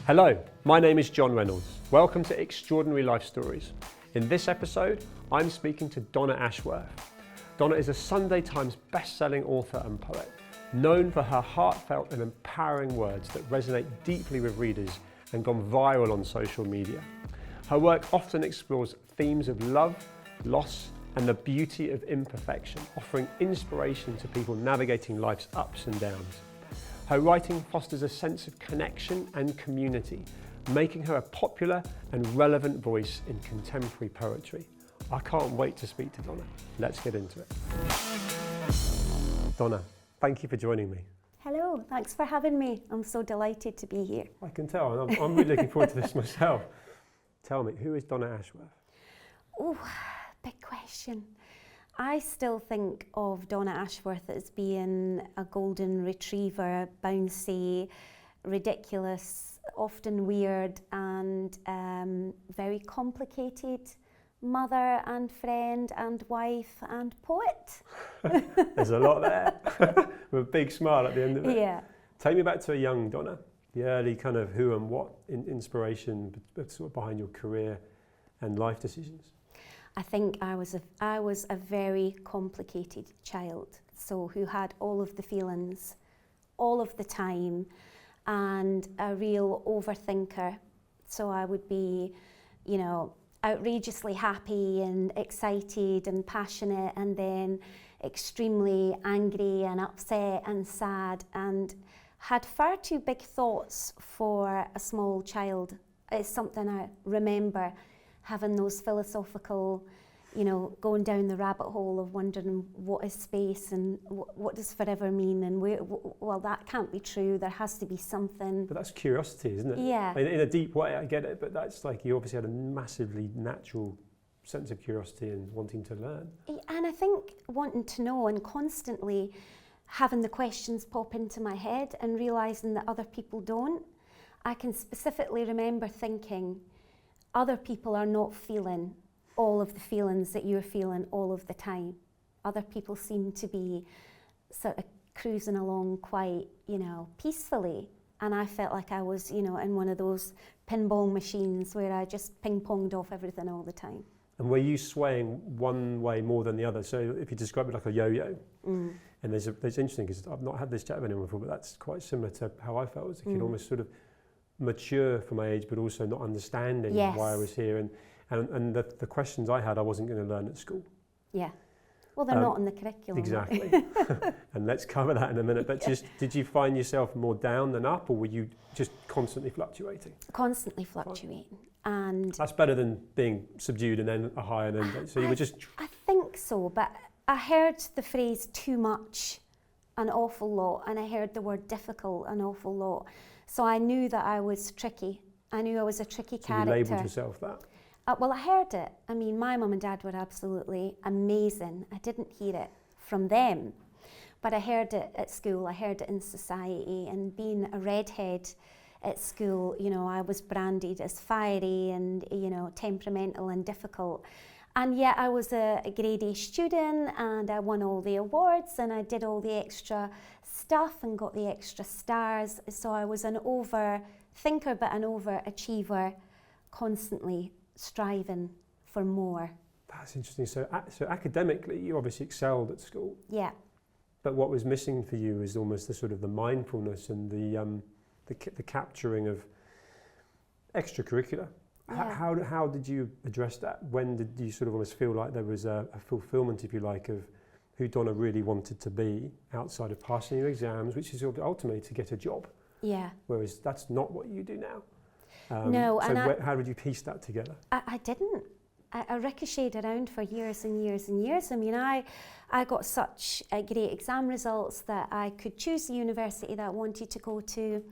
Hello, my name is John Reynolds. Welcome to Extraordinary Life Stories. In this episode, I'm speaking to Donna Ashworth. Donna is a Sunday Times best-selling author and poet, known for her heartfelt and empowering words that resonate deeply with readers and gone viral on social media. Her work often explores themes of love, loss, and the beauty of imperfection, offering inspiration to people navigating life's ups and downs. Her writing fosters a sense of connection and community, making her a popular and relevant voice in contemporary poetry. I can't wait to speak to Donna. Let's get into it. Donna, thank you for joining me. Hello, thanks for having me. I'm so delighted to be here. I can tell, and I'm really looking forward to this myself. Tell me, who is Donna Ashworth? Oh, big question. I still think of Donna Ashworth as being a golden retriever, bouncy, ridiculous, often weird, and very complicated mother and friend and wife and poet. There's a lot there, with a big smile at the end of it. Yeah. Take me back to a young Donna, the early kind of who and what inspiration sort of behind your career and life decisions. I think I was a very complicated child, so who had all of the feelings, all of the time, and a real overthinker. So I would be, outrageously happy and excited and passionate, and then extremely angry and upset and sad, and had far too big thoughts for a small child. It's something I remember, having those philosophical, going down the rabbit hole of wondering what is space and what does forever mean, and well, that can't be true, there has to be something. But that's curiosity, isn't it? Yeah. In a deep way, I get it, but that's like you obviously had a massively natural sense of curiosity and wanting to learn. And I think wanting to know and constantly having the questions pop into my head and realising that other people don't. I can specifically remember thinking, other people are not feeling all of the feelings that you're feeling all of the time. Other people seem to be sort of cruising along quite, peacefully. And I felt like I was, in one of those pinball machines where I just ping-ponged off everything all the time. And were you swaying one way more than the other? So if you describe it like a yo-yo, and there's interesting, because I've not had this chat with anyone before, but that's quite similar to how I felt as a kid, almost sort of mature for my age, but also not understanding why I was here, and the questions I had, I wasn't going to learn at school. Yeah, well, they're not in the curriculum. Exactly, and let's cover that in a minute. But just, did you find yourself more down than up, or were you just constantly fluctuating? Constantly fluctuating, and that's better than being subdued and then a high and then. So you were just. I think so, but I heard the phrase "too much" an awful lot, and I heard the word "difficult" an awful lot. So I knew that I was tricky. I knew I was a tricky character. You labelled yourself that? Well, I heard it. I mean, my mum and dad were absolutely amazing. I didn't hear it from them, but I heard it at school. I heard it in society. And being a redhead at school, I was branded as fiery and, temperamental and difficult. And yet I was a grade A student, and I won all the awards, and I did all the extra stuff and got the extra stars. So I was an overthinker, but an overachiever, constantly striving for more. That's interesting. So academically, you obviously excelled at school. Yeah. But what was missing for you is almost the sort of the mindfulness and the capturing of extracurricular. Yeah. How did you address that? When did you sort of almost feel like there was a fulfillment, if you like, of who Donna really wanted to be outside of passing your exams, which is ultimately to get a job? Yeah. Whereas that's not what you do now. No, so and how did you piece that together? I didn't. I ricocheted around for years and years and years. I mean, I got such great exam results that I could choose the university that I wanted to go to.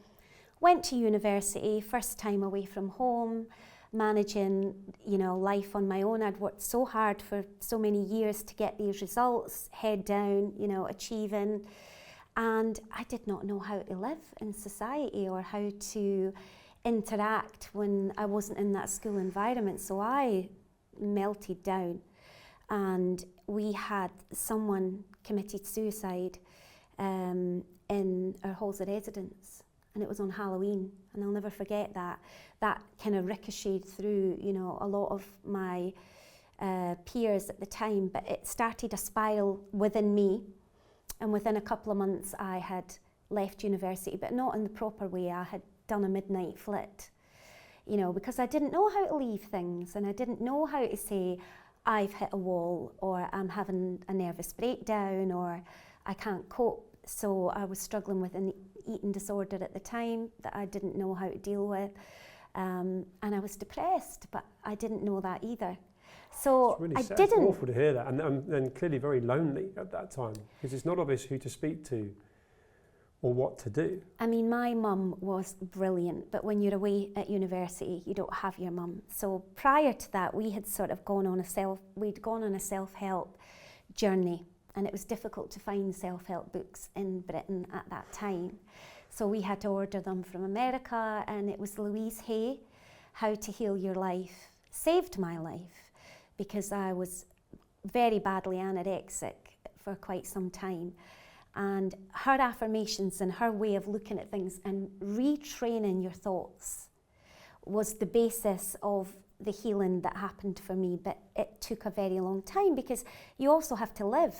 Went to university, first time away from home, managing, life on my own. I'd worked so hard for so many years to get these results, head down, achieving. And I did not know how to live in society or how to interact when I wasn't in that school environment. So I melted down, and we had someone committed suicide in our halls of residence, and it was on Halloween, And I'll never forget that. That kind of ricocheted through, you know, a lot of my peers at the time, but it started a spiral within me. And within a couple of months, I had left university, but not in the proper way. I had done a midnight flit, you know, because I didn't know how to leave things, and I didn't know how to say, I've hit a wall, or I'm having a nervous breakdown, or I can't cope. So I was struggling with an eating disorder at the time that I didn't know how to deal with. And I was depressed, but I didn't know that either. So it's really I sad. didn't. It's awful to hear that, and clearly very lonely at that time, because it's not obvious who to speak to or what to do. I mean, my mum was brilliant, but when you're away at university, you don't have your mum. So prior to that, we had sort of gone on a self-help journey, and it was difficult to find self-help books in Britain at that time. So we had to order them from America, and it was Louise Hay, How to Heal Your Life, saved my life, because I was very badly anorexic for quite some time. And her affirmations and her way of looking at things and retraining your thoughts was the basis of the healing that happened for me. But it took a very long time, because you also have to live.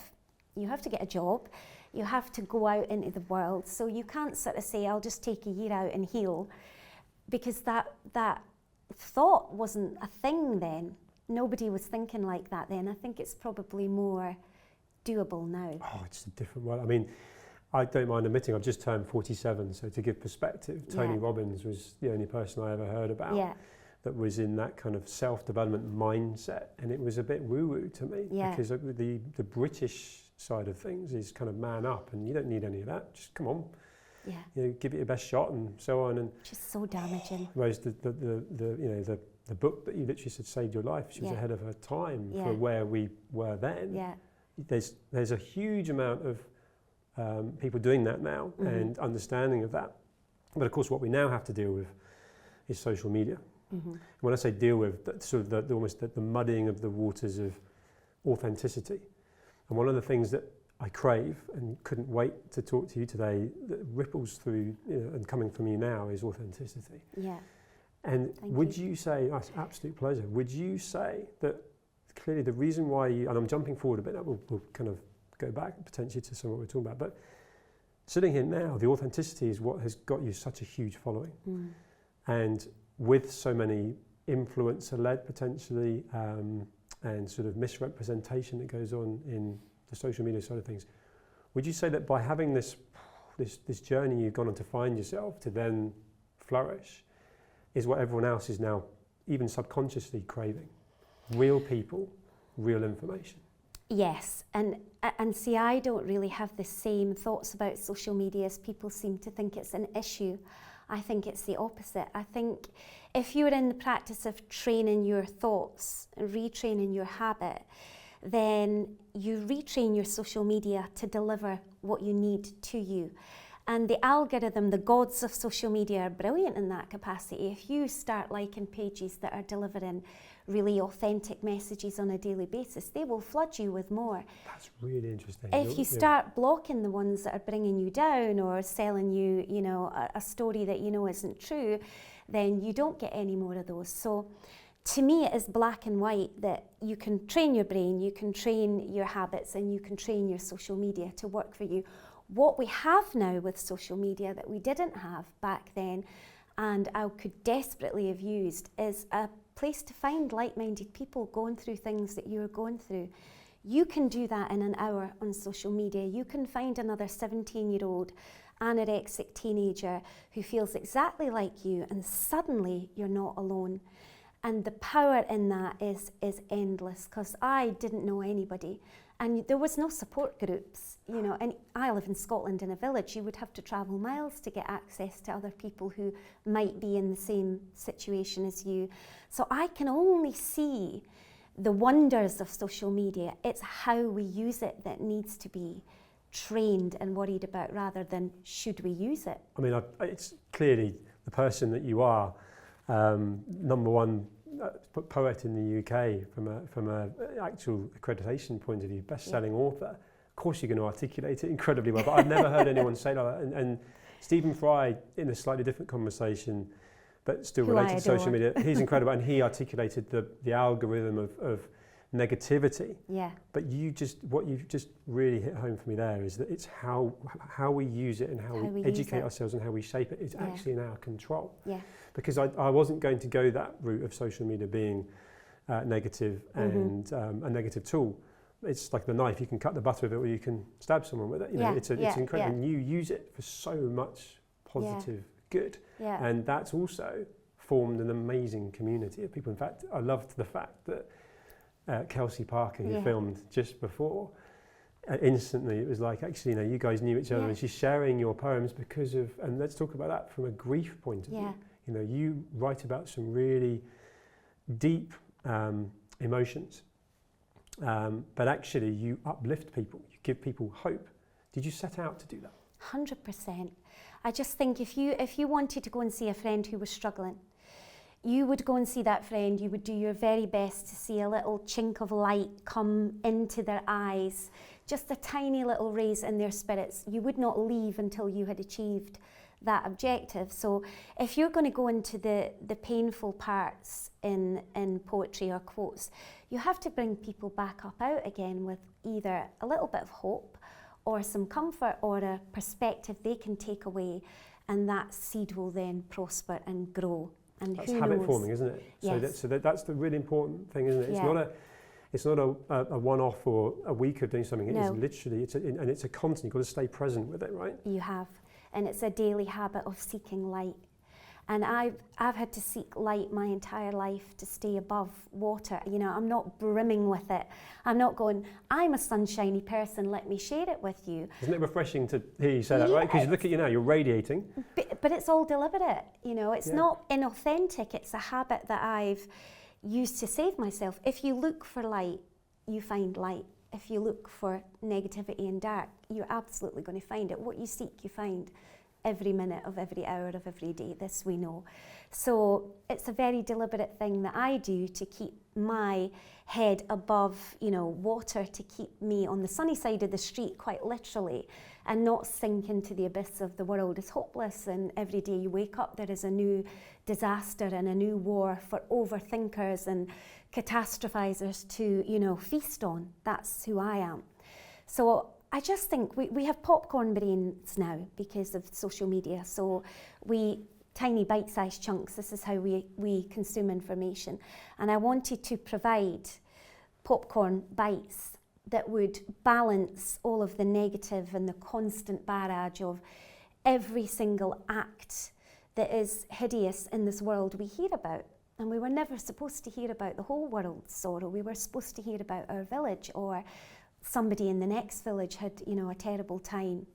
You have to get a job. You have to go out into the world. So you can't sort of say, I'll just take a year out and heal, because that thought wasn't a thing then. Nobody was thinking like that then. I think it's probably more doable now. Oh, it's a different world. I mean, I don't mind admitting I've just turned 47, so to give perspective, Tony Robbins was the only person I ever heard about that was in that kind of self-development mindset, and it was a bit woo-woo to me, because the British side of things is kind of man up, and you don't need any of that. Just come on, you know, give it your best shot, and so on. And just so damaging. whereas the book that you literally said saved your life, she was ahead of her time for where we were then. There's a huge amount of people doing that now, and understanding of that. But of course, what we now have to deal with is social media. When I say deal with, that's sort of almost the muddying of the waters of authenticity. And one of the things that I crave and couldn't wait to talk to you today, that ripples through, you know, and coming from you now, is authenticity. And would you say, oh, it's an absolute pleasure, would you say that clearly the reason why you, and I'm jumping forward a bit, we'll kind of go back potentially to some of what we're talking about, but sitting here now, the authenticity is what has got you such a huge following. And with so many influencer-led potentially, and sort of misrepresentation that goes on in the social media side of things, would you say that by having this journey you've gone on to find yourself, to then flourish, is what everyone else is now even subconsciously craving? Real people, real information. Yes, and see, I don't really have the same thoughts about social media as people seem to think it's an issue. I think it's the opposite. I think if you're in the practice of training your thoughts and retraining your habit, then you retrain your social media to deliver what you need to you. And the algorithm, the gods of social media, are brilliant in that capacity. If you start liking pages that are delivering really authentic messages on a daily basis, they will flood you with more. That's really interesting. If you start blocking the ones that are bringing you down or selling you, you know, a story that you know isn't true, then you don't get any more of those. So to me, it is black and white, that you can train your brain, you can train your habits, and you can train your social media to work for you. What we have now with social media that we didn't have back then, and I could desperately have used, is a place to find like-minded people going through things that you're going through. You can do that in an hour on social media. You can find another 17-year-old anorexic teenager who feels exactly like you, and suddenly you're not alone. And the power in that is endless, because I didn't know anybody, and there was no support groups, you know. And I live in Scotland in a village. You would have to travel miles to get access to other people who might be in the same situation as you. So I can only see the wonders of social media. It's how we use it that needs to be trained and worried about, rather than should we use it. I mean, it's clearly the person that you are, number one poet in the UK from a actual accreditation point of view, best-selling author. Of course you're going to articulate it incredibly well, but I've never heard anyone say like that. And Stephen Fry, in a slightly different conversation, but still Who related I to social adore. media, he's incredible, and he articulated the algorithm of negativity. Yeah. But what you've just really hit home for me there is that it's how we use it and how we use educate it. ourselves and how we shape it is actually in our control. Yeah. Because I wasn't going to go that route of social media being negative and a negative tool. It's like the knife, you can cut the butter with it or you can stab someone with it. You know, it's incredible. And you use it for so much positive good. Yeah. And that's also formed an amazing community of people. In fact, I loved the fact that Kelsey Parker, who filmed just before, instantly it was like, actually, you guys knew each other and she's sharing your poems because of, and let's talk about that from a grief point of view. You write about some really deep emotions. But actually you uplift people, you give people hope. Did you set out to do that? 100%. I just think if you wanted to go and see a friend who was struggling, you would go and see that friend, you would do your very best to see a little chink of light come into their eyes, just a tiny little raise in their spirits. You would not leave until you had achieved that objective. So if you're going to go into the painful parts in poetry or quotes, you have to bring people back up out again with either a little bit of hope or some comfort or a perspective they can take away, and that seed will then prosper and grow. And that's who habit knows? forming, isn't it? Yes. So that's the really important thing, isn't it? It's not a one-off or a week of doing something. It is literally, and it's a constant. You've got to stay present with it, right? You have. And it's a daily habit of seeking light. And I've had to seek light my entire life to stay above water. I'm not brimming with it. I'm not going, I'm a sunshiny person, let me share it with you. Isn't it refreshing to hear you say that, right? Because you look at you now, you're radiating. But it's all deliberate, it's not inauthentic. It's a habit that I've used to save myself. If you look for light, you find light. If you look for negativity and dark, you're absolutely going to find it. What you seek, you find every minute of every hour of every day. This we know. So it's a very deliberate thing that I do to keep my head above, water, to keep me on the sunny side of the street, quite literally, and not sink into the abyss of the world is hopeless. And every day you wake up, there is a new disaster and a new war for overthinkers and catastrophizers to, feast on. That's who I am. So I just think we have popcorn brains now because of social media. So tiny bite-sized chunks, this is how we consume information. And I wanted to provide popcorn bites that would balance all of the negative and the constant barrage of every single act that is hideous in this world we hear about. And we were never supposed to hear about the whole world's sorrow. We were supposed to hear about our village, or somebody in the next village had, a terrible time.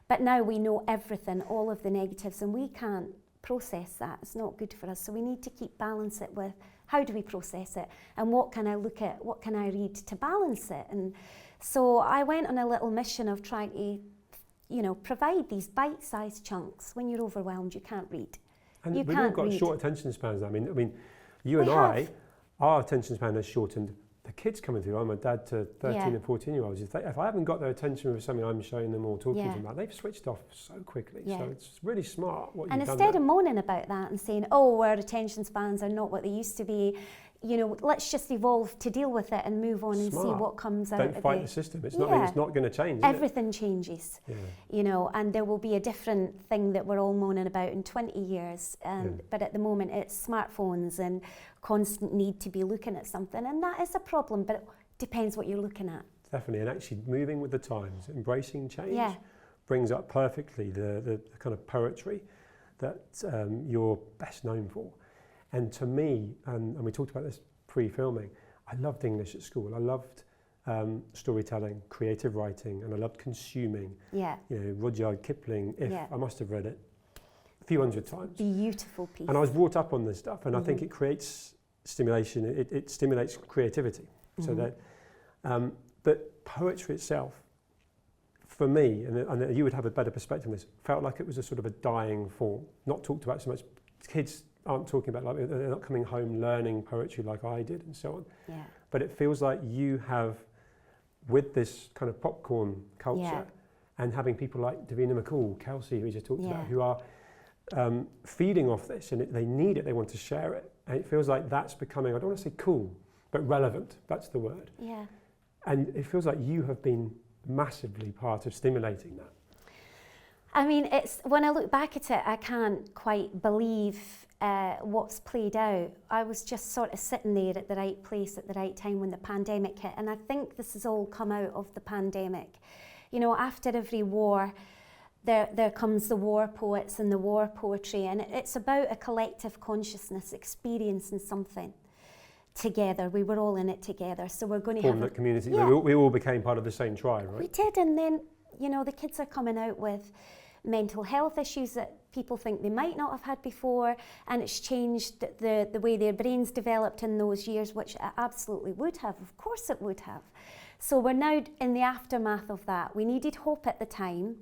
But now we know everything, all of the negatives, and we can't process that. It's not good for us. So we need to balance it with how do we process it, and what can I look at, what can I read to balance it. And so I went on a little mission of trying to, provide these bite-sized chunks. When you're overwhelmed, you can't read. And we've all got short attention spans. I mean, you and I, our attention span has shortened. The kids coming through, I'm a dad to 13 and 14-year-olds. If I haven't got their attention with something I'm showing them or talking to them about, they've switched off so quickly. So it's really smart what you've done. And instead of moaning about that and saying, our attention spans are not what they used to be, let's just evolve to deal with it and move on and see what comes out. Don't fight the system. It's not going to change. Everything changes, and there will be a different thing that we're all moaning about in 20 years. But at the moment, it's smartphones and constant need to be looking at something, and that is a problem. But it depends what you're looking at. Definitely, and actually moving with the times, embracing change, brings up perfectly the kind of poetry that you're best known for. And to me, and we talked about this pre-filming, I loved English at school. I loved storytelling, creative writing, and I loved consuming. Rudyard Kipling, I must have read it a few hundred times. Beautiful piece. And I was brought up on this stuff, and I think it creates stimulation. It stimulates creativity. So that, but poetry itself, for me, and you would have a better perspective on this, felt like it was a sort of a dying form, not talked about so much. Kids aren't talking about, like, they're not coming home learning poetry like I did and so on. But it feels like you have, with this kind of popcorn culture and having people like Davina McCall, Kelsey, who we just talked Yeah. about, who are feeding off this, and they need it, they want to share it. And it feels like that's becoming, I don't want to say cool, but relevant, that's the word. Yeah. And it feels like you have been massively part of stimulating that. I mean, it's when I look back at it, I can't quite believe what's played out. I was just sort of sitting there at the right place at the right time when the pandemic hit, and I think this has all come out of the pandemic. You know, after every war, there comes the war poets and the war poetry, and it's about a collective consciousness experiencing something together. We were all in it together, so we're going to Form have that community. Yeah. We all became part of the same tribe, right? We did, and then, you know, the kids are coming out with mental health issues that people think they might not have had before, and it's changed the way their brains developed in those years, which it absolutely would have. Of course it would have. So we're now in the aftermath of that. We needed hope at the time,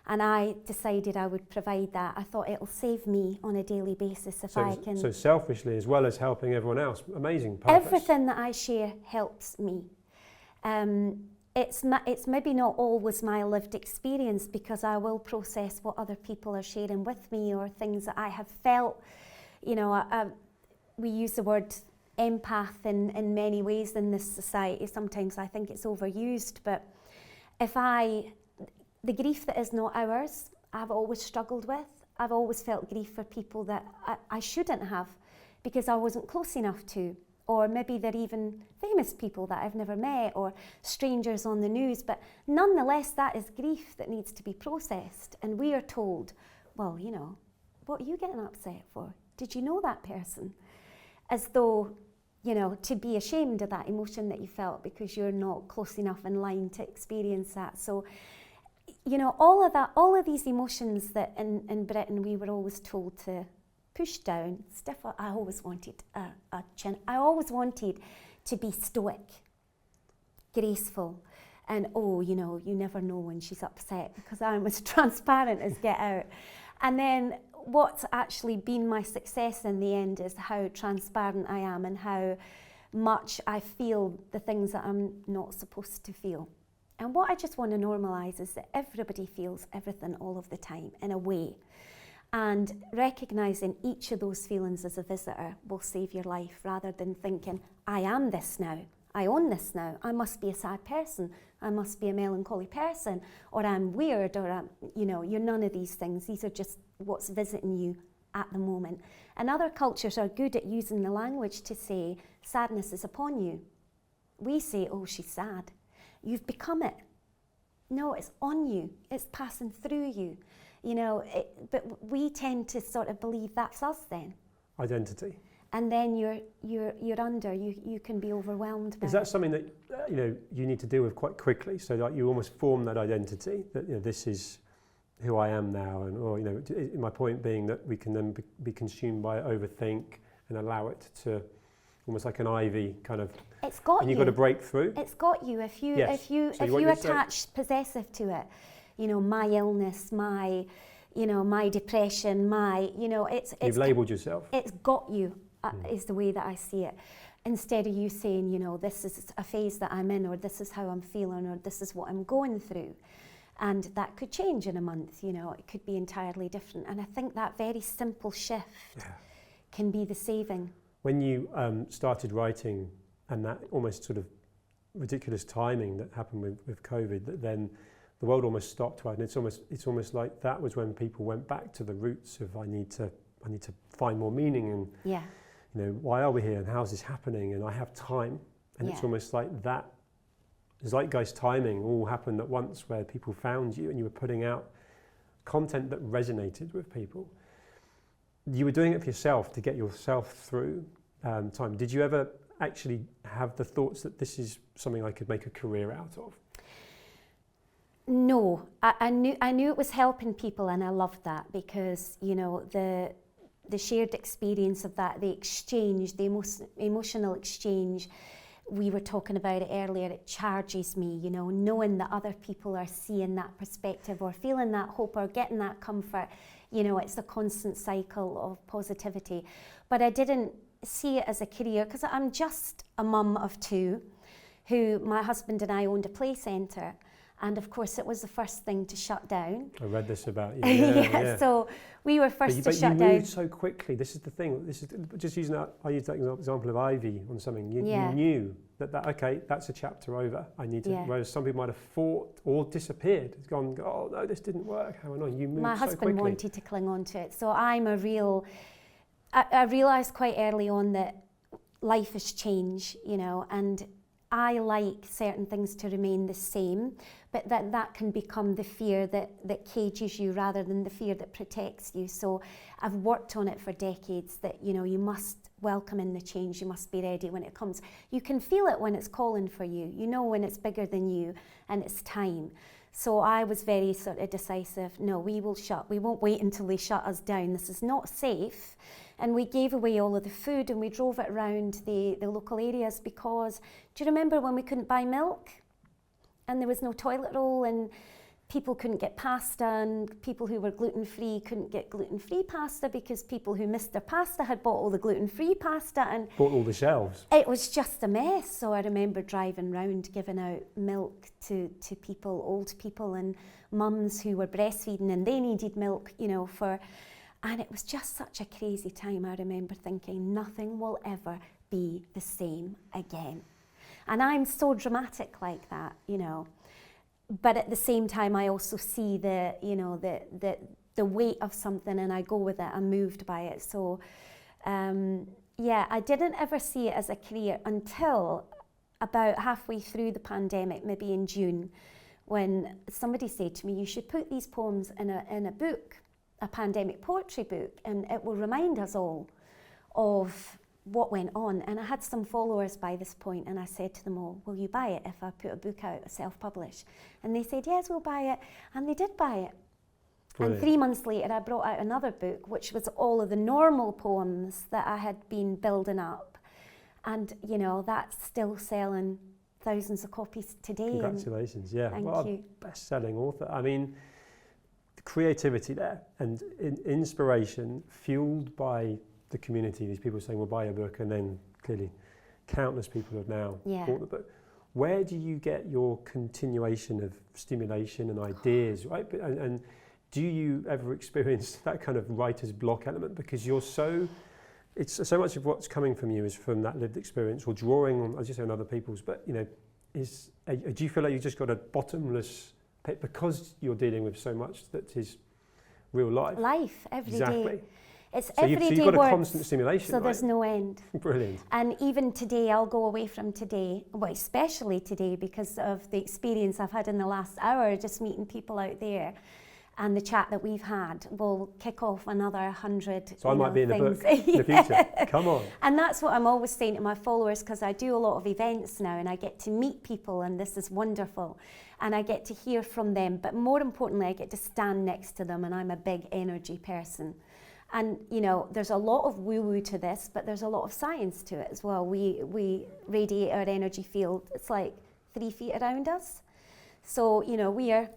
and I decided I would provide that. I thought it'll save me on a daily basis if I can. So selfishly, as well as helping everyone else, amazing purpose. Everything that I share helps me. It's maybe not always my lived experience, because I will process what other people are sharing with me, or things that I have felt. You know, we use the word empath in many ways in this society. Sometimes I think it's overused, but the grief that is not ours, I've always struggled with. I've always felt grief for people that I shouldn't have, because I wasn't close enough to. Or maybe they're even famous people that I've never met, or strangers on the news. But nonetheless, that is grief that needs to be processed. And we are told, well, you know, what are you getting upset for? Did you know that person? As though, you know, to be ashamed of that emotion that you felt because you're not close enough in line to experience that. So, you know, all of these emotions that in Britain we were always told to push down. I always wanted a chin. I always wanted to be stoic, graceful, and you know, you never know when she's upset, because I'm as transparent as get out. And then what's actually been my success in the end is how transparent I am, and how much I feel the things that I'm not supposed to feel. And what I just want to normalise is that everybody feels everything all of the time in a way. And recognising each of those feelings as a visitor will save your life, rather than thinking, I am this now, I own this now, I must be a sad person, I must be a melancholy person, or I'm weird, or you know, you're none of these things. These are just what's visiting you at the moment. And other cultures are good at using the language to say, sadness is upon you. We say, oh, she's sad. You've become it. No, it's on you. It's passing through you. You know, but we tend to sort of believe that's us then. Identity. And then you're under. You can be overwhelmed by Is that something that you know you need to deal with quite quickly? So like you almost form that identity that, you know, this is who I am now, and or, you know, my point being that we can then be consumed by it, overthink, and allow it to almost like an ivy kind of. It's got you. And you've got to break through. It's got you if you Yes. if you So if what you you're attach possessive to it. You know, my illness, my depression, it's You've labelled yourself. It's got you, is the way that I see it. Instead of you saying, you know, this is a phase that I'm in, or this is how I'm feeling, or this is what I'm going through. And that could change in a month, you know, it could be entirely different. And I think that very simple shift can be the saving. When you started writing, and that almost sort of ridiculous timing that happened with COVID, that then the world almost stopped, right? And it's almost like that was when people went back to the roots of I need to find more meaning, and you know, why are we here, and how's this happening, and I have time. And it's almost like that zeitgeist timing all happened at once, where people found you and you were putting out content that resonated with people. You were doing it for yourself, to get yourself through time. Did you ever actually have the thoughts that this is something I could make a career out of? No, I knew it was helping people, and I loved that, because, you know, the shared experience of that, the exchange, the emotional exchange, we were talking about it earlier, it charges me, you know, knowing that other people are seeing that perspective, or feeling that hope, or getting that comfort. You know, it's a constant cycle of positivity. But I didn't see it as a career, because I'm just a mum of two, who my husband and I owned a play centre. And of course, it was the first thing to shut down. I read this about you. Yeah, so we were first to shut down. You moved so quickly. This is the thing. This is just using that. I used that example of Ivy on something. You knew that okay, that's a chapter over. I need to. Whereas some people might have fought or disappeared. It's gone. Oh no, this didn't work. How annoying! You moved so quickly. My husband wanted to cling on to it, so I'm a real. I realised quite early on that life is change, you know, and I like certain things to remain the same, but that can become the fear that cages you rather than the fear that protects you. So I've worked on it for decades that, you know, you must welcome in the change, you must be ready when it comes. You can feel it when it's calling for you, you know when it's bigger than you and it's time. So I was very sort of decisive, no, we won't wait until they shut us down, this is not safe. And we gave away all of the food and we drove it around the local areas because, do you remember when we couldn't buy milk? And there was no toilet roll and people couldn't get pasta and people who were gluten-free couldn't get gluten-free pasta because people who missed their pasta had bought all the gluten-free pasta and bought all the shelves. It was just a mess. So I remember driving round giving out milk to people, old people and mums who were breastfeeding and they needed milk, you know, and it was just such a crazy time. I remember thinking nothing will ever be the same again. And I'm so dramatic like that, you know. But at the same time, I also see the weight of something and I go with it, I'm moved by it. So I didn't ever see it as a career until about halfway through the pandemic, maybe in June, when somebody said to me, you should put these poems in a book, a pandemic poetry book, and it will remind us all of what went on. And I had some followers by this point and I said to them all, will you buy it if I put a book out, self-publish? And they said, yes, we'll buy it. And they did buy it. Brilliant. And 3 months later, I brought out another book, which was all of the normal poems that I had been building up. And, you know, that's still selling thousands of copies today. Congratulations, yeah. Thank you. Best-selling author. I mean, creativity there and inspiration fueled by the community, these people saying, we'll buy a book, and then clearly countless people have now bought the book. Where do you get your continuation of stimulation and ideas, right? And do you ever experience that kind of writer's block element? Because it's so much of what's coming from you is from that lived experience or drawing on, as you say, on other people's, but, you know, do you feel like you've just got a bottomless pit because you're dealing with so much that is real life? Life, every day. It's so everyday you've got words, a constant stimulation, so there's no end. Brilliant. And even today, I'll go away from today, well, especially today, because of the experience I've had in the last hour, just meeting people out there, and the chat that we've had will kick off another 100 So I might be in things. the book in the future. Come on. And that's what I'm always saying to my followers, because I do a lot of events now, and I get to meet people, and this is wonderful. And I get to hear from them, but more importantly, I get to stand next to them, and I'm a big energy person. And, you know, there's a lot of woo-woo to this, but there's a lot of science to it as well. We radiate our energy field. It's like 3 feet around us. So, you know, we are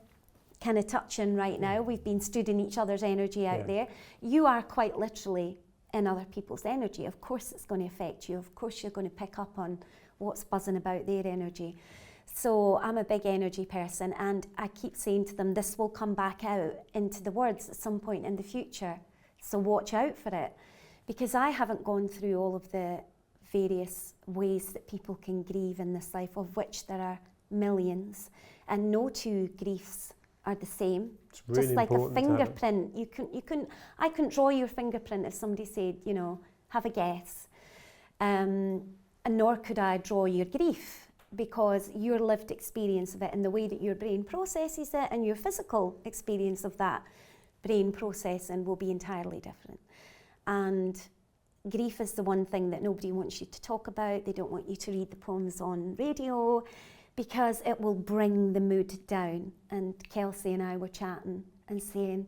kind of touching right now. We've been stood in each other's energy out there. You are quite literally in other people's energy. Of course it's going to affect you. Of course you're going to pick up on what's buzzing about their energy. So I'm a big energy person, and I keep saying to them, this will come back out into the words at some point in the future. So watch out for it, because I haven't gone through all of the various ways that people can grieve in this life, of which there are millions, and no two griefs are the same. It's really just like a important fingerprint, I couldn't draw your fingerprint if somebody said, you know, have a guess, and nor could I draw your grief, because your lived experience of it and the way that your brain processes it and your physical experience of that brain processing will be entirely different. And grief is the one thing that nobody wants you to talk about. They don't want you to read the poems on radio because it will bring the mood down. And Kelsey and I were chatting and saying,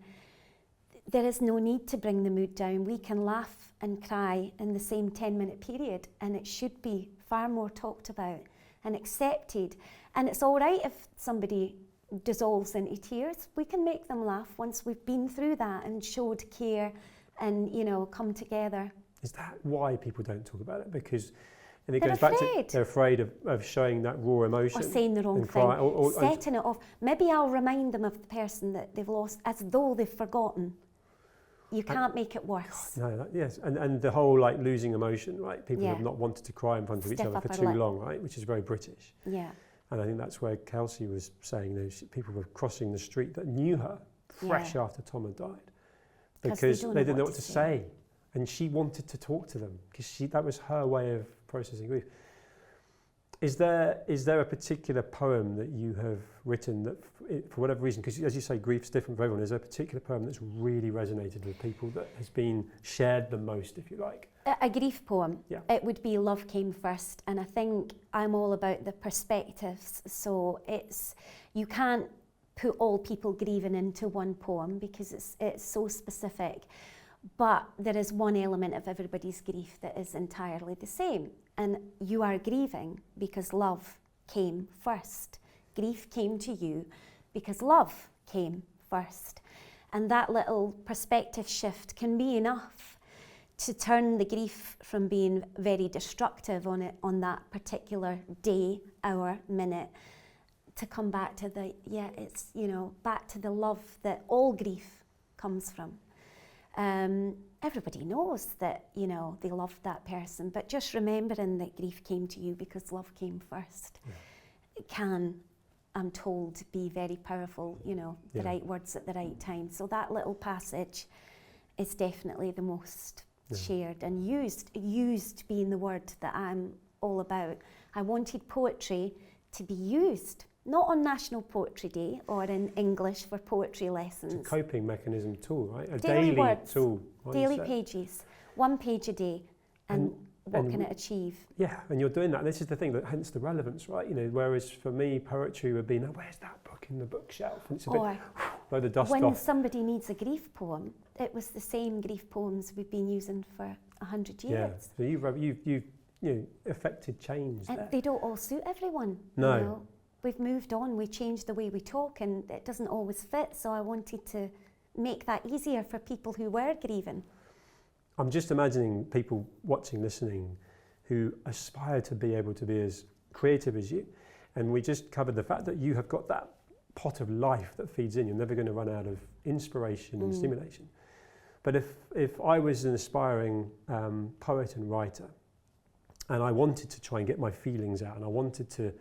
there is no need to bring the mood down. We can laugh and cry in the same 10-minute period, and it should be far more talked about and accepted. And it's all right if somebody dissolves into tears. We can make them laugh once we've been through that and showed care and, you know, come together. Is that why people don't talk about it? Because And it They're goes back afraid. to they're afraid of showing that raw emotion. Or saying the wrong and thing, cry, or setting it off. Maybe I'll remind them of the person that they've lost as though they've forgotten. You can't make it worse. No, yes, and the whole like losing emotion, right? People Yeah. have not wanted to cry in front of each Stiff other for upper too lip. long, right? Which is very British. Yeah. And I think that's where Kelsey was saying people were crossing the street that knew her fresh after Tom had died, because they didn't know what to say. And she wanted to talk to them because that was her way of processing grief. Is there a particular poem that you have written that, for whatever reason, because as you say, grief's different for everyone, is there a particular poem that's really resonated with people, that has been shared the most, if you like? A grief poem, Yeah. It would be Love Came First, and I think I'm all about the perspectives, so you can't put all people grieving into one poem because it's so specific, but there is one element of everybody's grief that is entirely the same, and you are grieving because love came first. Grief came to you because love came first, and that little perspective shift can be enough to turn the grief from being very destructive on that particular day, hour, minute, to come back to back to the love that all grief comes from. Everybody knows that, they loved that person, but just remembering that grief came to you because love came first, it can, I'm told, be very powerful, the right words at the right time. So that little passage is definitely the most shared and used being the word that I'm all about. I wanted poetry to be used, not on National Poetry Day or in English for poetry lessons. It's a coping mechanism tool, right? A daily daily words, tool. Daily pages, 1 page a day, and what can it achieve? Yeah, and you're doing that. This is the thing, hence the relevance, right? Whereas for me, poetry would be, now where's that book in the bookshelf? And it's a bit, blow the dust when off. somebody needs a grief poem, it was the same grief poems we've been using for 100 years. Yeah, so you've affected change And there. they don't all suit everyone. No. We've moved on, we changed the way we talk, and it doesn't always fit, so I wanted to make that easier for people who were grieving. I'm just imagining people watching, listening, who aspire to be able to be as creative as you. And we just covered the fact that you have got that pot of life that feeds in. You're never going to run out of inspiration and stimulation. But if I was an aspiring poet and writer, and I wanted to try and get my feelings out, and I wanted to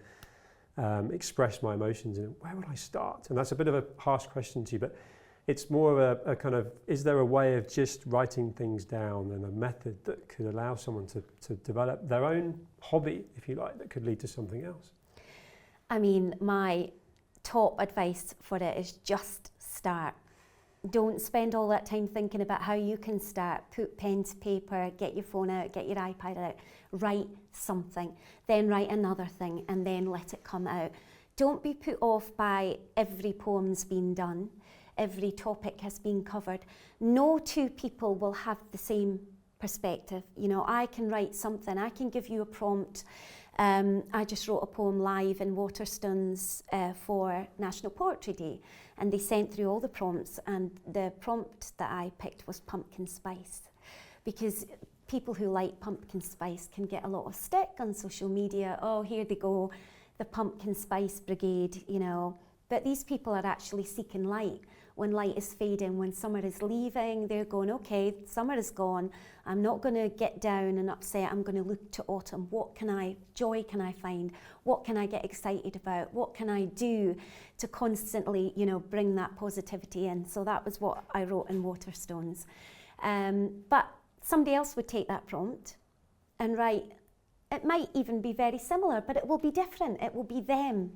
express my emotions, and where would I start? And that's a bit of a harsh question to you, but it's more of a kind of, is there a way of just writing things down and a method that could allow someone to develop their own hobby, if you like, that could lead to something else? I mean, my top advice for it is just start. Don't spend all that time thinking about how you can start. Put pen to paper, get your phone out, get your iPad out, write something, then write another thing, and then let it come out. Don't be put off by every poem's been done, every topic has been covered. No two people will have the same perspective. I can write something, I can give you a prompt. I just wrote a poem live in Waterstones for National Poetry Day, and they sent through all the prompts, and the prompt that I picked was pumpkin spice, because people who like pumpkin spice can get a lot of stick on social media. Oh, here they go, the pumpkin spice brigade, But these people are actually seeking light. When light is fading, when summer is leaving, they're going, okay, summer is gone. I'm not going to get down and upset. I'm going to look to autumn. What joy can I find? What can I get excited about? What can I do to constantly, bring that positivity in? So that was what I wrote in Waterstones. But somebody else would take that prompt and write, it might even be very similar, but it will be different. It will be them.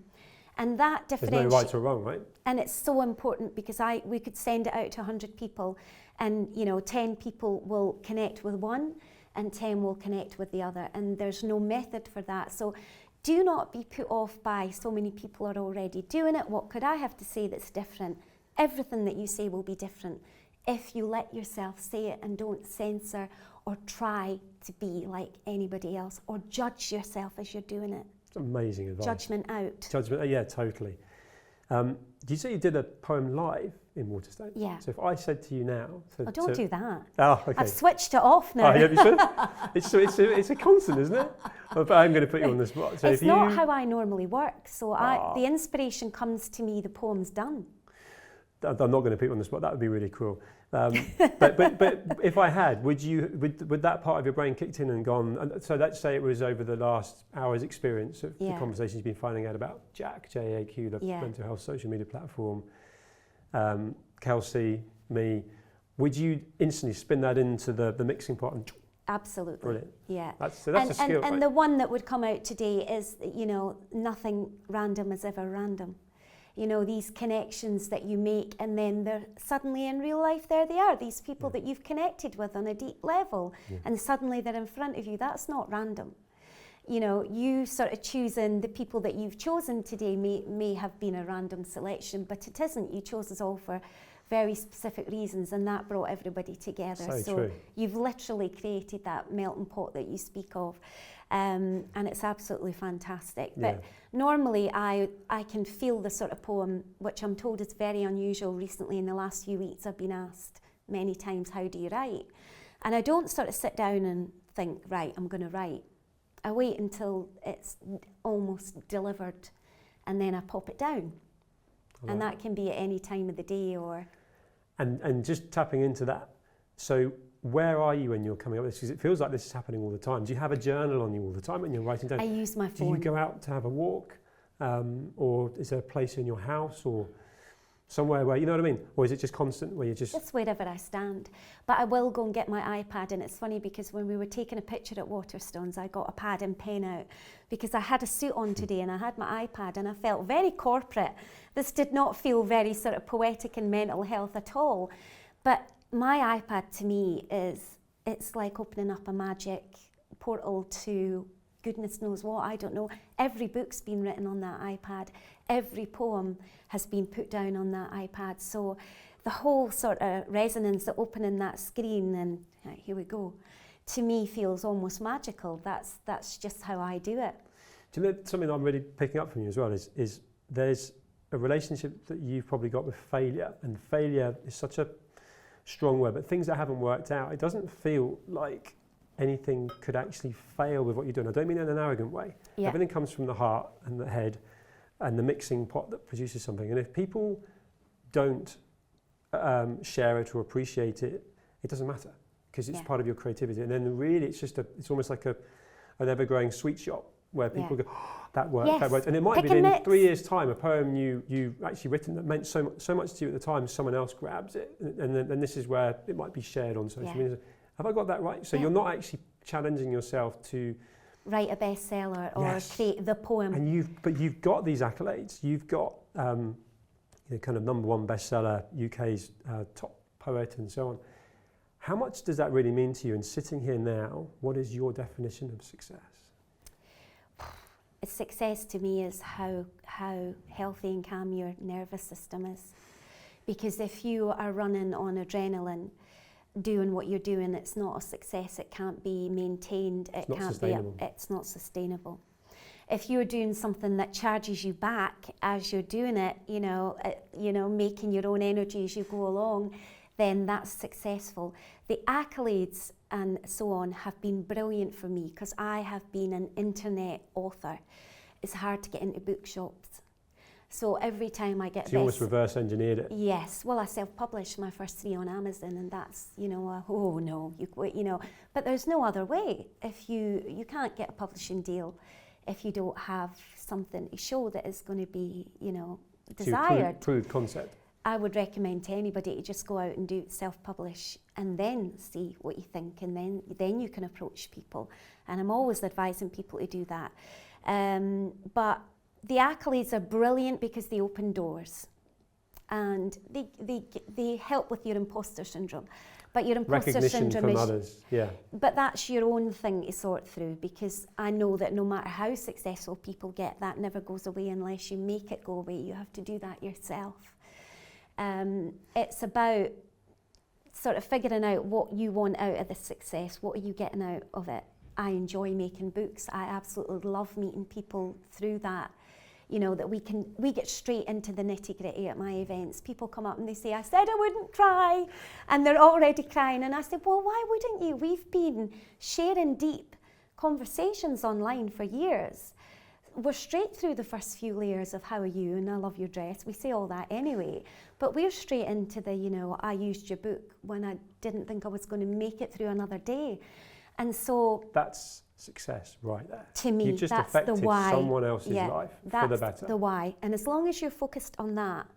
And that differentiation. There's no right or wrong, right? And it's so important because we could send it out to 100 people, and 10 people will connect with one and 10 will connect with the other, and there's no method for that. So do not be put off by so many people are already doing it. What could I have to say that's different? Everything that you say will be different if you let yourself say it and don't censor or try to be like anybody else or judge yourself as you're doing it. Amazing advice. Judgment out. Judgment, yeah, totally. Did you say you did a poem live in Waterstone. Yeah. So if I said to you now... Oh, don't do that. Oh, okay. I've switched it off now. Oh, yeah, you should? It's a constant, isn't it? But I'm going to put you on the spot. So it's not how I normally work. So the inspiration comes to me, the poem's done. I'm not going to put you on the spot. That would be really cruel. But if I had, would that part of your brain kicked in and gone? And so let's say it was over the last hour's experience of the conversations you've been finding out about Jack, JAQ, the mental health social media platform, Kelsey, me. Would you instantly spin that into the mixing pot? And absolutely. Brilliant. Yeah. That's a skill. And the one that would come out today is, nothing random is ever random. These connections that you make, and then they're suddenly in real life, there they are, these people that you've connected with on a deep level, and suddenly they're in front of you. That's not random. You sort of choosing the people that you've chosen today may have been a random selection, but it isn't. You chose us all for very specific reasons, and that brought everybody together. So true. You've literally created that melting pot that you speak of. And it's absolutely fantastic. But normally I can feel the sort of poem, which I'm told is very unusual. Recently, in the last few weeks, I've been asked many times, how do you write? And I don't sort of sit down and think, right, I'm going to write. I wait until it's almost delivered, and then I pop it down. And that can be at any time of the day or... And just tapping into that, so where are you when you're coming up with this? Because it feels like this is happening all the time. Do you have a journal on you all the time when you're writing down? I use my phone. Do you go out to have a walk? Or is there a place in your house or somewhere where, you know what I mean? Or is it just constant where you just... It's wherever I stand. But I will go and get my iPad, and it's funny because when we were taking a picture at Waterstones, I got a pad and pen out because I had a suit on today and I had my iPad and I felt very corporate. This did not feel very sort of poetic and mental health at all. But my iPad to me it's like opening up a magic portal to goodness knows what, I don't know. Every book's been written on that iPad. Every poem has been put down on that iPad. So the whole sort of resonance, the opening that screen and here we go, to me feels almost magical. That's just how I do it. Do you know something I'm really picking up from you as well is there's a relationship that you've probably got with failure, and failure is such a strong word, but things that haven't worked out, it doesn't feel like anything could actually fail with what you're doing. I don't mean in an arrogant way. Yeah. Everything comes from the heart and the head and the mixing pot that produces something. And if people don't share it or appreciate it, it doesn't matter because it's part of your creativity. And then really it's almost like an ever-growing sweet shop where people go, oh, that worked, that worked. And it might be in 3 years' time, a poem you actually written that meant so much to you at the time, someone else grabs it. And then this is where it might be shared on social media. Have I got that right? So you're not actually challenging yourself to write a bestseller or create the poem. And you've got these accolades. You've got kind of #1 bestseller, UK's top poet, and so on. How much does that really mean to you? And sitting here now, what is your definition of success? Success to me is how healthy and calm your nervous system is. Because if you are running on adrenaline, doing what you're doing, it's not a success. It can't be maintained. It's not sustainable. If you're doing something that charges you back as you're doing it, making your own energy as you go along, then that's successful. The accolades and so on have been brilliant for me because I have been an internet author. It's hard to get into bookshops. So every time I get you almost reverse engineered it. Yes, well I self-published my first 3 on Amazon, and that's, but there's no other way. If you can't get a publishing deal if you don't have something to show that is going to be, desired. Proved concept. I would recommend to anybody to just go out and do self-publish and then see what you think, and then you can approach people. And I'm always advising people to do that. But the accolades are brilliant because they open doors, and they help with your imposter syndrome. But your imposter syndrome from others, But that's your own thing to sort through, because I know that no matter how successful people get, that never goes away unless you make it go away. You have to do that yourself. It's about sort of figuring out what you want out of the success. What are you getting out of it? I enjoy making books. I absolutely love meeting people through that. you know, that we get straight into the nitty-gritty at my events. People come up and they say, I said I wouldn't cry, and they're already crying. And I said, well, why wouldn't you? We've been sharing deep conversations online for years. We're straight through the first few layers of how are you, and I love your dress. We say all that anyway, but we're straight into the, you know, I used your book when I didn't think I was going to make it through another day. And so that's success right there. To me, You've just that's affected the why. someone else's life for the better. That's the why. And as long as you're focused on that,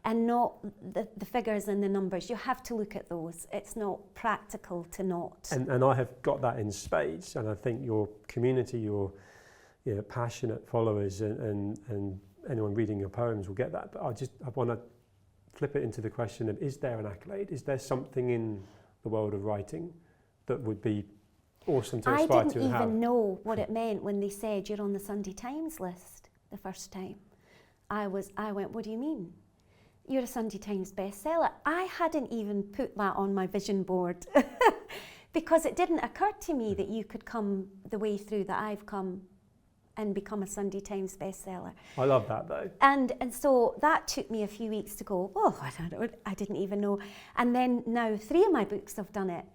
and not the figures and the numbers, you have to look at those. It's not practical to not. And I have got that in spades, and I think your community, your passionate followers and anyone reading your poems will get that. But I want to flip it into the question of, is there an accolade? Is there something in the world of writing that would be awesome to aspire to and have? I didn't even know what it meant when they said you're on the Sunday Times list the first time. I went, what do you mean? You're a Sunday Times bestseller. I hadn't even put that on my vision board because it didn't occur to me that you could come the way through that I've come and become a Sunday Times bestseller. I love that though. And so that took me a few weeks to go, oh, I didn't even know. And then now 3 of my books have done it.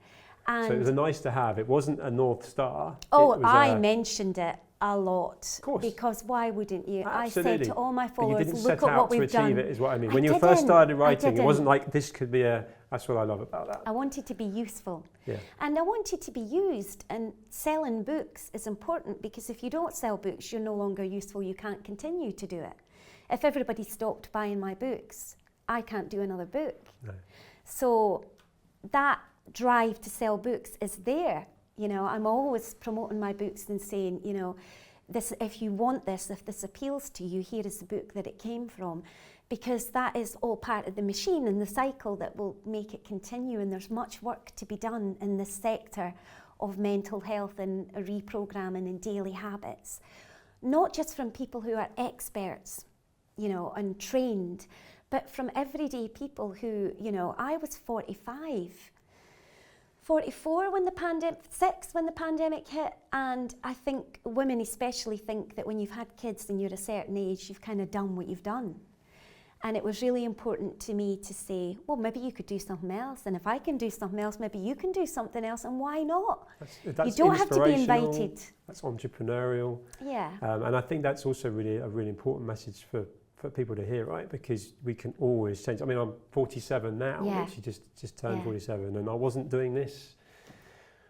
And so it was a nice to have. It wasn't a North Star. Oh, I mentioned it a lot. Of course. Because why wouldn't you? Absolutely. I said to all my followers, look at what we've done. You didn't set out to achieve it, is what I mean. When you first started writing, it wasn't like this could be that's what I love about that. I wanted to be useful. Yeah. And I wanted to be used, and selling books is important because if you don't sell books, you're no longer useful, you can't continue to do it. If everybody stopped buying my books, I can't do another book. No. So that drive to sell books is there. You know, I'm always promoting my books and saying, you know, this, if you want this, if this appeals to you, here is the book that it came from. Because that is all part of the machine and the cycle that will make it continue. And there's much work to be done in this sector of mental health and reprogramming and daily habits. Not just from people who are experts, you know, and trained, but from everyday people who, you know, I was 45. 44 when the pandemic hit, and I think women especially think that when you've had kids and you're a certain age, you've kind of done what you've done. And it was really important to me to say, well, maybe you could do something else, and if I can do something else, maybe you can do something else, and why not? That's you don't have to be invited. That's entrepreneurial. Yeah. And I think that's also a really important message for people to hear, right? Because we can always change. I mean, I'm 47 now, actually just turned 47, and I wasn't doing this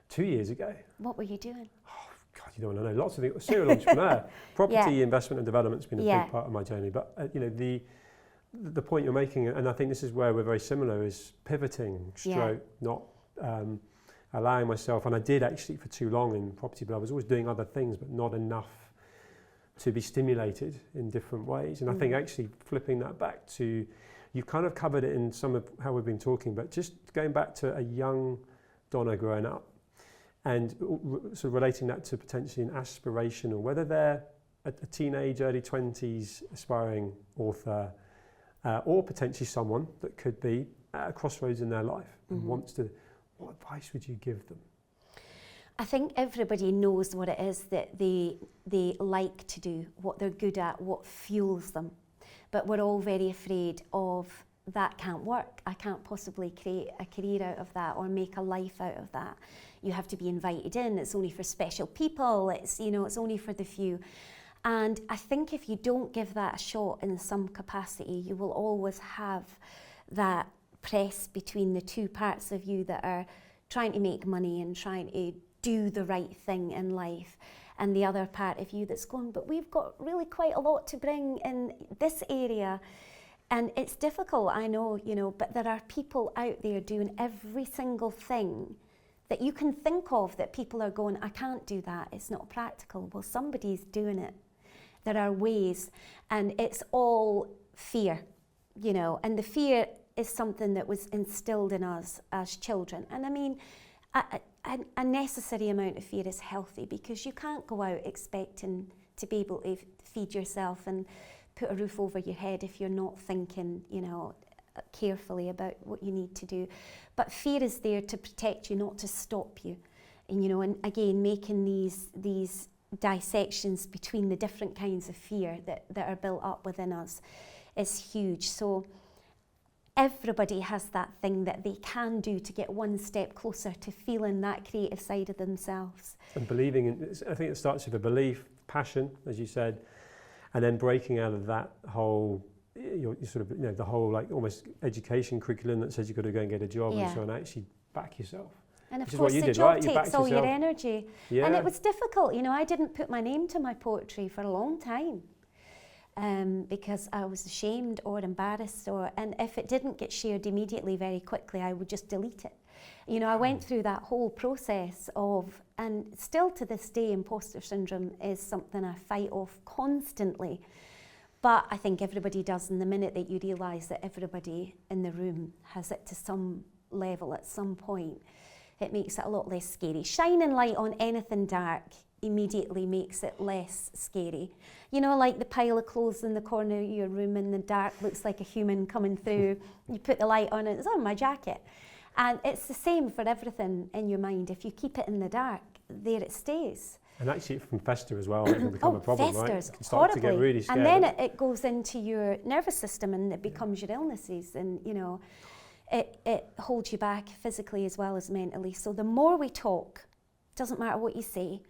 2 years ago. What were you doing? Oh, God, you don't want to know. Lots of things. Serial entrepreneur. Property investment and development's been a big part of my journey. But, you know, the point you're making, and I think this is where we're very similar, is pivoting, not allowing myself, and I did actually for too long in property, but I was always doing other things, but not enough to be stimulated in different ways. And I think actually flipping that back to, you've kind of covered it in some of how we've been talking, but just going back to a young Donna growing up and sort of relating that to potentially an aspirational, whether they're a teenage, early 20s aspiring author, or potentially someone that could be at a crossroads in their life and wants to, what advice would you give them? I think everybody knows what it is that they like to do, what they're good at, what fuels them. But we're all very afraid of that can't work. I can't possibly create a career out of that or make a life out of that. You have to be invited in. It's only for special people. It's, you know, it's only for the few. And I think if you don't give that a shot in some capacity, you will always have that press between the two parts of you that are trying to make money and trying to do the right thing in life, and the other part of you that's going, but we've got really quite a lot to bring in this area. And it's difficult, I know, you know, but there are people out there doing every single thing that you can think of that people are going, I can't do that, it's not practical. Well, somebody's doing it. There are ways, and it's all fear, you know, and the fear is something that was instilled in us as children. And I mean, a necessary amount of fear is healthy, because you can't go out expecting to be able to feed yourself and put a roof over your head if you're not thinking, you know, carefully about what you need to do. But fear is there to protect you, not to stop you. And, you know, and again, making these dissections between the different kinds of fear that are built up within us is huge. So everybody has that thing that they can do to get one step closer to feeling that creative side of themselves. And believing in, I think it starts with a belief, passion, as you said, and then breaking out of that whole, you sort of, the whole like almost education curriculum that says you've got to go and get a job and so on, actually back yourself. And of Which course is what you the did, job right? You takes backed all your yourself. energy. Yeah. And it was difficult, I didn't put my name to my poetry for a long time. Because I was ashamed or embarrassed, and if it didn't get shared immediately very quickly, I would just delete it. I went through that whole process of, and still to this day, imposter syndrome is something I fight off constantly. But I think everybody does, in the minute that you realise that everybody in the room has it to some level at some point, it makes it a lot less scary. Shining light on anything dark immediately makes it less scary. Like the pile of clothes in the corner of your room in the dark looks like a human coming through. You put the light on it, it's on my jacket. And it's the same for everything in your mind. If you keep it in the dark, there it stays. And actually it can fester as well, it can become a problem, festers, right? It can start horribly. to get really scared. And then it goes into your nervous system and it becomes your illnesses, and it holds you back physically as well as mentally. So the more we talk, doesn't matter what you say,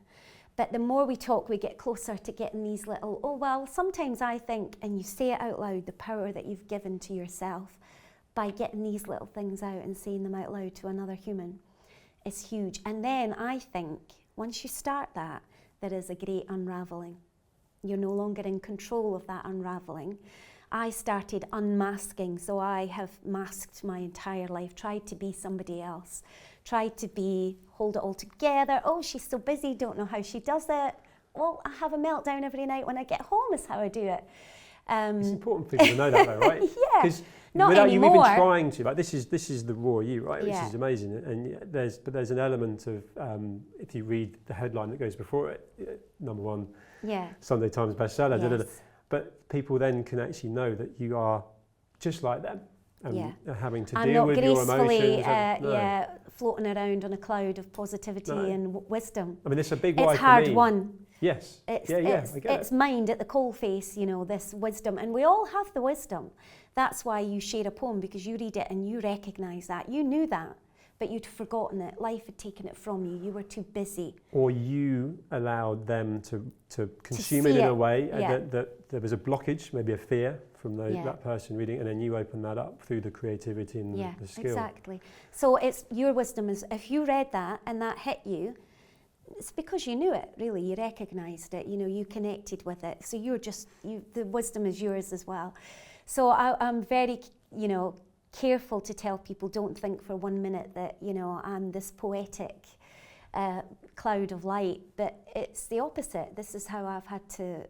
but the more we talk, we get closer to getting these little, sometimes I think, and you say it out loud, the power that you've given to yourself by getting these little things out and saying them out loud to another human is huge. And then I think once you start that, there is a great unravelling. You're no longer in control of that unravelling. I started unmasking, so I have masked my entire life, tried to be somebody else, tried to hold it all together. Oh, she's so busy, don't know how she does it. Well, I have a meltdown every night when I get home is how I do it. It's important for people to know that though, right? Yeah, because not without anymore. you even trying to, like this is the raw you, right? Yeah. Which is amazing. And there's an element of, if you read the headline that goes before it, #1 Sunday Times bestseller, Yes. But people then can actually know that you are just like them and having to I'm deal not with your gracefully, emotions. floating around on a cloud of positivity and wisdom. I mean, it's a big why for me. It's hard won. Yes. I get It's it. mind at the coalface, this wisdom. And we all have the wisdom. That's why you share a poem, because you read it and you recognise that. You knew that, but you'd forgotten it. Life had taken it from you. You were too busy. Or you allowed them to consume it in a way that there was a blockage, maybe a fear from that person reading, and then you open that up through the creativity and the skill. Exactly. So it's your wisdom is, if you read that and that hit you, it's because you knew it, really. You recognised it, you connected with it. So the wisdom is yours as well. So I'm very, careful to tell people, don't think for 1 minute that, I'm this poetic cloud of light, but it's the opposite. This is how I've had to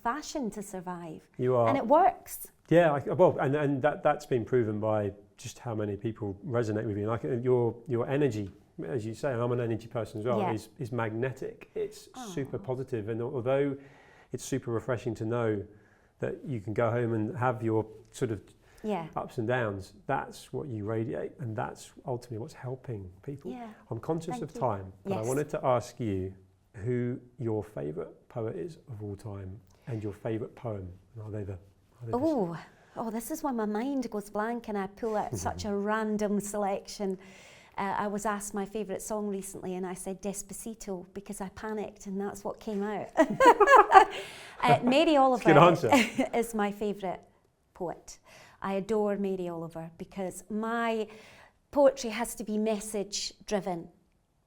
fashion to survive. You are. And it works. Yeah, and that's been proven by just how many people resonate with you. Like your energy, as you say, and I'm an energy person as well, is magnetic. It's super positive, and although it's super refreshing to know that you can go home and have your sort of ups and downs, that's what you radiate, and that's ultimately what's helping people. Yeah. I'm conscious of time, but I wanted to ask you who your favourite poet is of all time, and your favourite poem. Are they this is when my mind goes blank and I pull out such a random selection. I was asked my favourite song recently and I said Despacito because I panicked and that's what came out. Mary Oliver is my favourite poet. I adore Mary Oliver because my poetry has to be message driven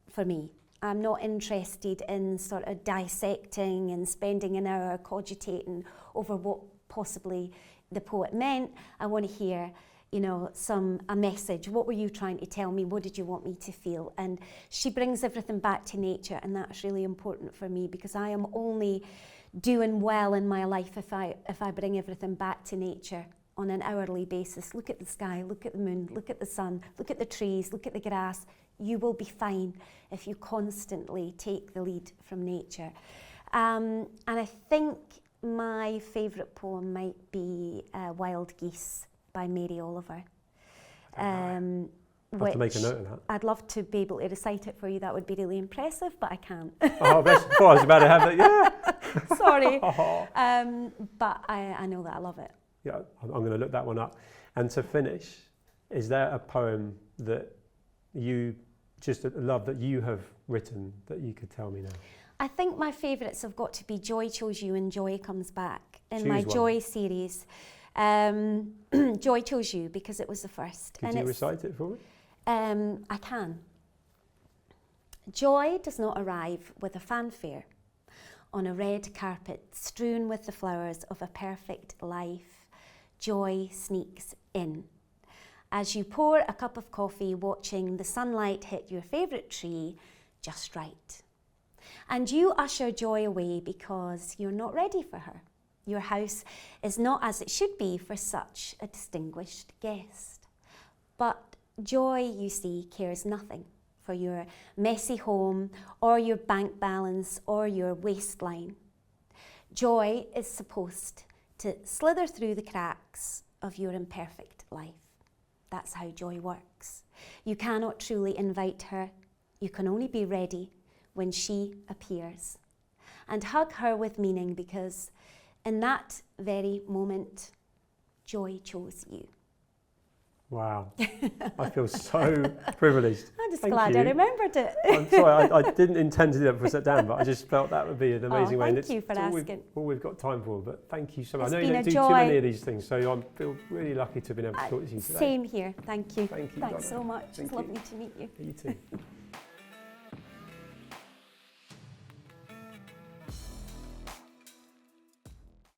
for me. I'm not interested in sort of dissecting and spending an hour cogitating over what possibly the poet meant. I want to hear, a message. What were you trying to tell me? What did you want me to feel? And she brings everything back to nature, and that's really important for me because I am only doing well in my life if I bring everything back to nature on an hourly basis. Look at the sky, look at the moon, look at the sun, look at the trees, look at the grass. You will be fine if you constantly take the lead from nature. And I think my favourite poem might be Wild Geese by Mary Oliver. I have to make a note of that. I'd love to be able to recite it for you. That would be really impressive, but I can't. Oh, I was about to have that. Yeah. Sorry. But I know that I love it. Yeah, I'm going to look that one up. And to finish, is there a poem that you just love that you have written that you could tell me now? I think my favourites have got to be Joy Chose You and Joy Comes Back. In Choose my one. Joy series, Joy Chose You because it was the first. Could you recite it for me? I can. Joy does not arrive with a fanfare on a red carpet strewn with the flowers of a perfect life. Joy sneaks in. As you pour a cup of coffee, watching the sunlight hit your favourite tree just right. And you usher joy away because you're not ready for her. Your house is not as it should be for such a distinguished guest. But joy, you see, cares nothing for your messy home or your bank balance or your waistline. Joy is supposed to slither through the cracks of your imperfect life. That's how joy works. You cannot truly invite her. You can only be ready when she appears. And hug her with meaning because in that very moment, joy chose you. Wow. I feel so privileged. I'm just Thank glad you. I remembered it. I'm sorry, I didn't intend to do that before I sat down, but I just felt that would be an amazing way. Thank you for asking. All we've got time for, but thank you so much. It's I know you been don't a do joy. too many of these things, so I feel really lucky to have been able to talk to you today. Same here. Thank you. Thank you, Thanks Donna. so much. Thank It's you. lovely to meet you. You too.